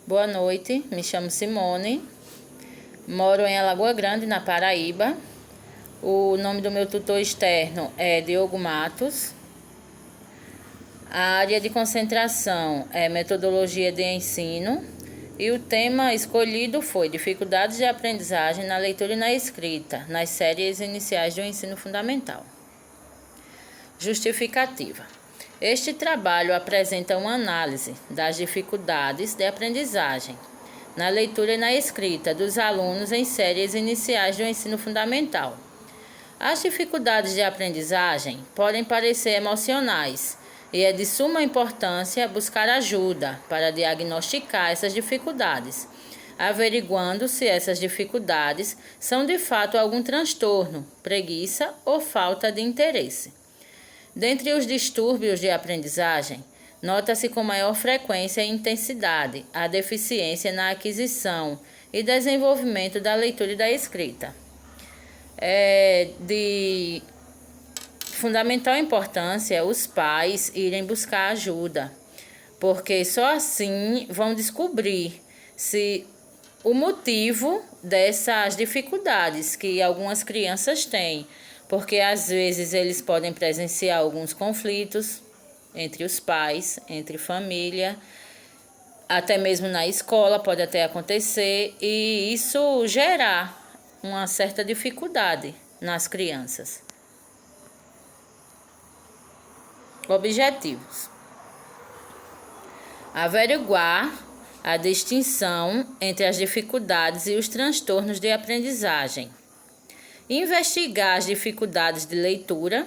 Boa noite, me chamo Simone, moro em Alagoa Grande, na Paraíba. O nome do meu tutor externo é Diogo Matos. A área de concentração é metodologia de ensino e o tema escolhido foi dificuldades de aprendizagem na leitura e na escrita, nas séries iniciais do ensino fundamental. Justificativa. Este trabalho apresenta uma análise das dificuldades de aprendizagem na leitura e na escrita dos alunos em séries iniciais do ensino fundamental. As dificuldades de aprendizagem podem parecer emocionais e é de suma importância buscar ajuda para diagnosticar essas dificuldades, averiguando se essas dificuldades são de fato algum transtorno, preguiça ou falta de interesse. Dentre os distúrbios de aprendizagem, nota-se com maior frequência e intensidade a deficiência na aquisição e desenvolvimento da leitura e da escrita. É de fundamental importância os pais irem buscar ajuda, porque só assim vão descobrir se o motivo dessas dificuldades que algumas crianças têm, porque às vezes eles podem presenciar alguns conflitos entre os pais, entre família, até mesmo na escola pode até acontecer, e isso gerar uma certa dificuldade nas crianças. Objetivos: averiguar a distinção entre as dificuldades e os transtornos de aprendizagem. Investigar as dificuldades de leitura,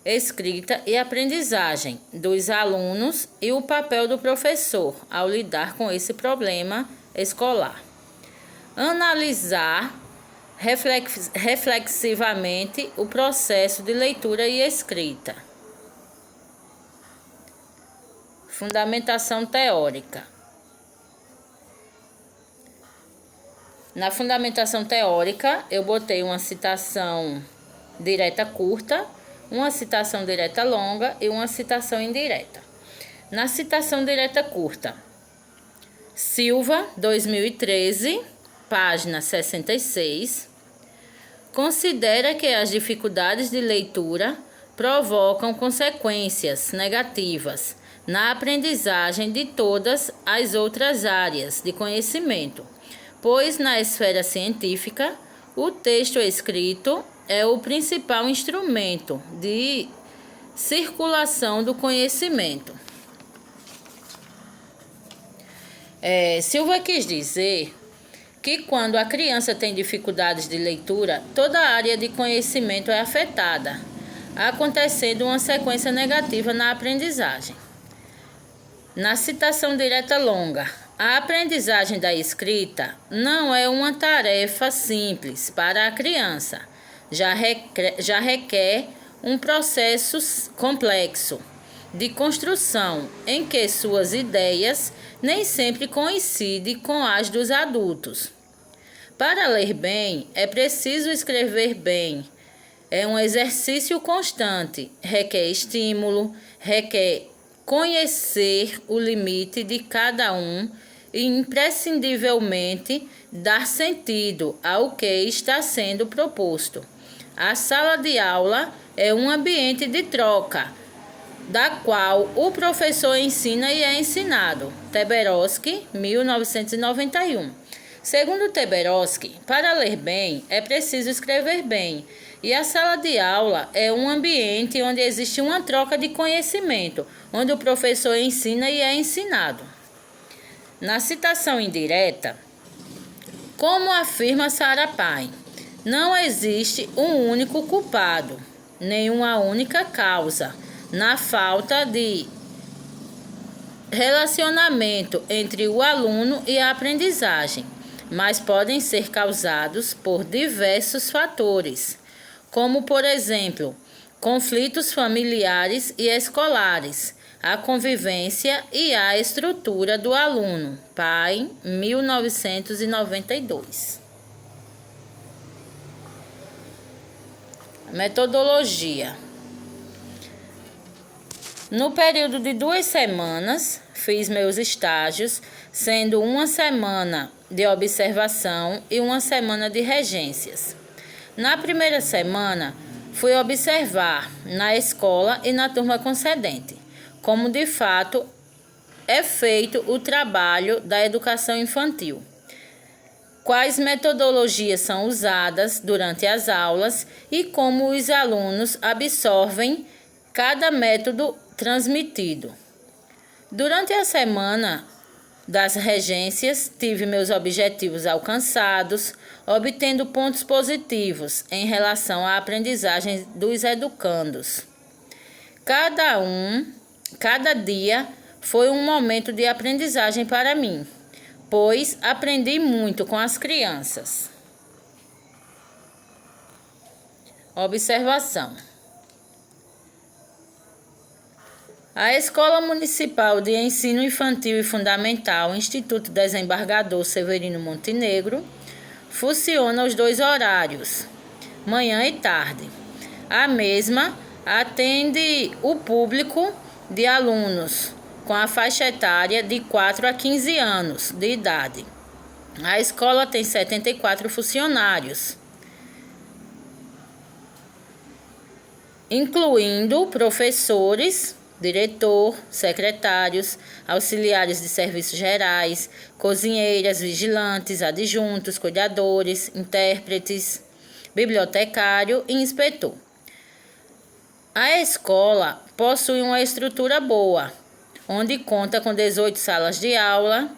escrita e aprendizagem dos alunos e o papel do professor ao lidar com esse problema escolar. Analisar reflexivamente o processo de leitura e escrita. Fundamentação teórica. Na fundamentação teórica, eu botei uma citação direta curta, uma citação direta longa e uma citação indireta. Na citação direta curta, Silva, 2013, página 66, considera que as dificuldades de leitura provocam consequências negativas na aprendizagem de todas as outras áreas de conhecimento, pois na esfera científica, o texto escrito é o principal instrumento de circulação do conhecimento. Silva quis dizer que quando a criança tem dificuldades de leitura, toda a área de conhecimento é afetada, acontecendo uma sequência negativa na aprendizagem. Na citação direta longa, a aprendizagem da escrita não é uma tarefa simples para a criança, já requer um processo complexo de construção em que suas ideias nem sempre coincidem com as dos adultos. Para ler bem, é preciso escrever bem. É um exercício constante, requer estímulo, requer conhecer o limite de cada um e imprescindivelmente dar sentido ao que está sendo proposto. A sala de aula é um ambiente de troca, da qual o professor ensina e é ensinado. Teberoski, 1991. Segundo Teberoski, para ler bem, é preciso escrever bem. E a sala de aula é um ambiente onde existe uma troca de conhecimento, onde o professor ensina e é ensinado. Na citação indireta, como afirma Sarah Pine, não existe um único culpado, nenhuma única causa na falta de relacionamento entre o aluno e a aprendizagem, mas podem ser causados por diversos fatores, como, por exemplo, conflitos familiares e escolares, a convivência e a estrutura do aluno. Pine, 1992. Metodologia. No período de 2 semanas, fiz meus estágios, sendo uma semana de observação e uma semana de regências. Na primeira semana, fui observar na escola e na turma concedente, como de fato é feito o trabalho da educação infantil. Quais metodologias são usadas durante as aulas e como os alunos absorvem cada método transmitido. Durante a semana das regências, tive meus objetivos alcançados, obtendo pontos positivos em relação à aprendizagem dos educandos. Cada dia foi um momento de aprendizagem para mim, pois aprendi muito com as crianças. Observação. A Escola Municipal de Ensino Infantil e Fundamental, Instituto Desembargador Severino Montenegro, funciona os 2 horários, manhã e tarde. A mesma atende o público de alunos com a faixa etária de 4 a 15 anos de idade. A escola tem 74 funcionários, incluindo professores, diretor, secretários, auxiliares de serviços gerais, cozinheiras, vigilantes, adjuntos, cuidadores, intérpretes, bibliotecário e inspetor. A escola possui uma estrutura boa, onde conta com 18 salas de aula,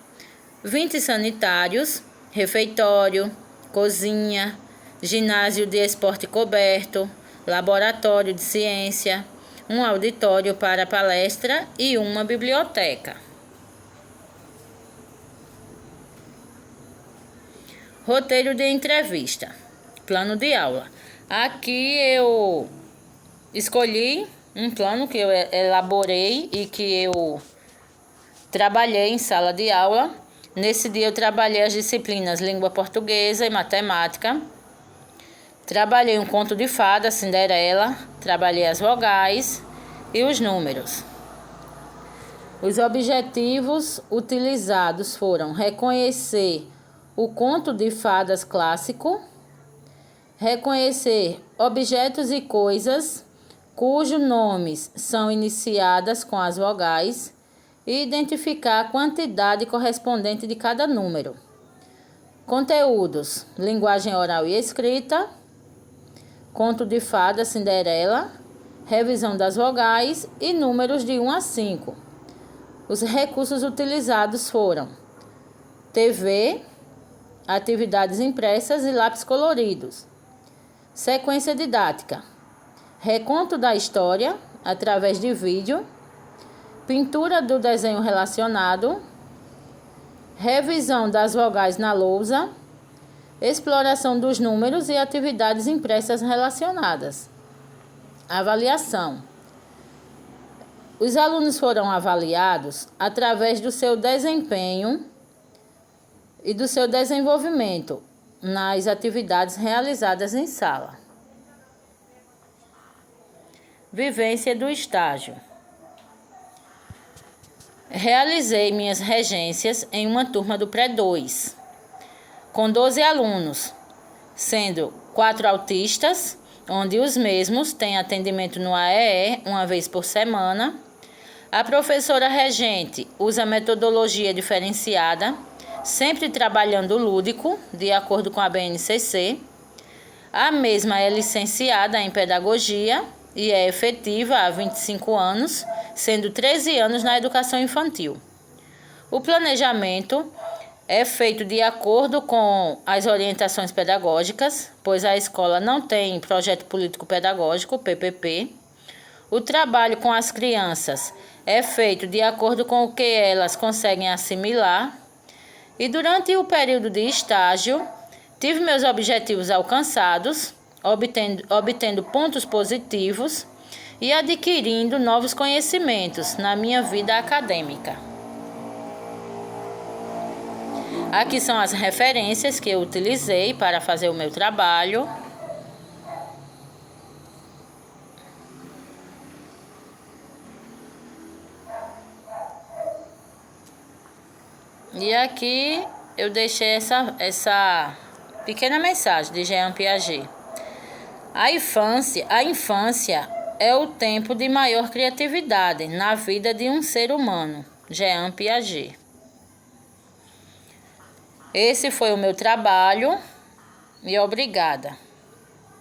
20 sanitários, refeitório, cozinha, ginásio de esporte coberto, laboratório de ciência, um auditório para palestra e uma biblioteca. Roteiro de entrevista. Plano de aula. Aqui eu escolhi um plano que eu elaborei e que eu trabalhei em sala de aula. Nesse dia eu trabalhei as disciplinas língua portuguesa e matemática. Trabalhei um conto de fada, Cinderela, trabalhei as vogais e os números. Os objetivos utilizados foram reconhecer o conto de fadas clássico, reconhecer objetos e coisas cujos nomes são iniciadas com as vogais e identificar a quantidade correspondente de cada número. Conteúdos: linguagem oral e escrita, conto de fada, Cinderela, revisão das vogais e números de 1 a 5. Os recursos utilizados foram TV, atividades impressas e lápis coloridos. Sequência didática: reconto da história através de vídeo, pintura do desenho relacionado, revisão das vogais na lousa, exploração dos números e atividades impressas relacionadas. Avaliação. Os alunos foram avaliados através do seu desempenho e do seu desenvolvimento nas atividades realizadas em sala. Vivência do estágio. Realizei minhas regências em uma turma do Pré-2, com 12 alunos, sendo 4 autistas, onde os mesmos têm atendimento no AEE uma vez por semana. A professora regente usa metodologia diferenciada, sempre trabalhando o lúdico, de acordo com a BNCC. A mesma é licenciada em pedagogia e é efetiva há 25 anos, sendo 13 anos na educação infantil. O planejamento é feito de acordo com as orientações pedagógicas, pois a escola não tem projeto político-pedagógico, PPP. O trabalho com as crianças é feito de acordo com o que elas conseguem assimilar. E durante o período de estágio, tive meus objetivos alcançados, obtendo pontos positivos e adquirindo novos conhecimentos na minha vida acadêmica. Aqui são as referências que eu utilizei para fazer o meu trabalho. E aqui eu deixei essa pequena mensagem de Jean Piaget. A infância é o tempo de maior criatividade na vida de um ser humano. Jean Piaget. Esse foi o meu trabalho e obrigada.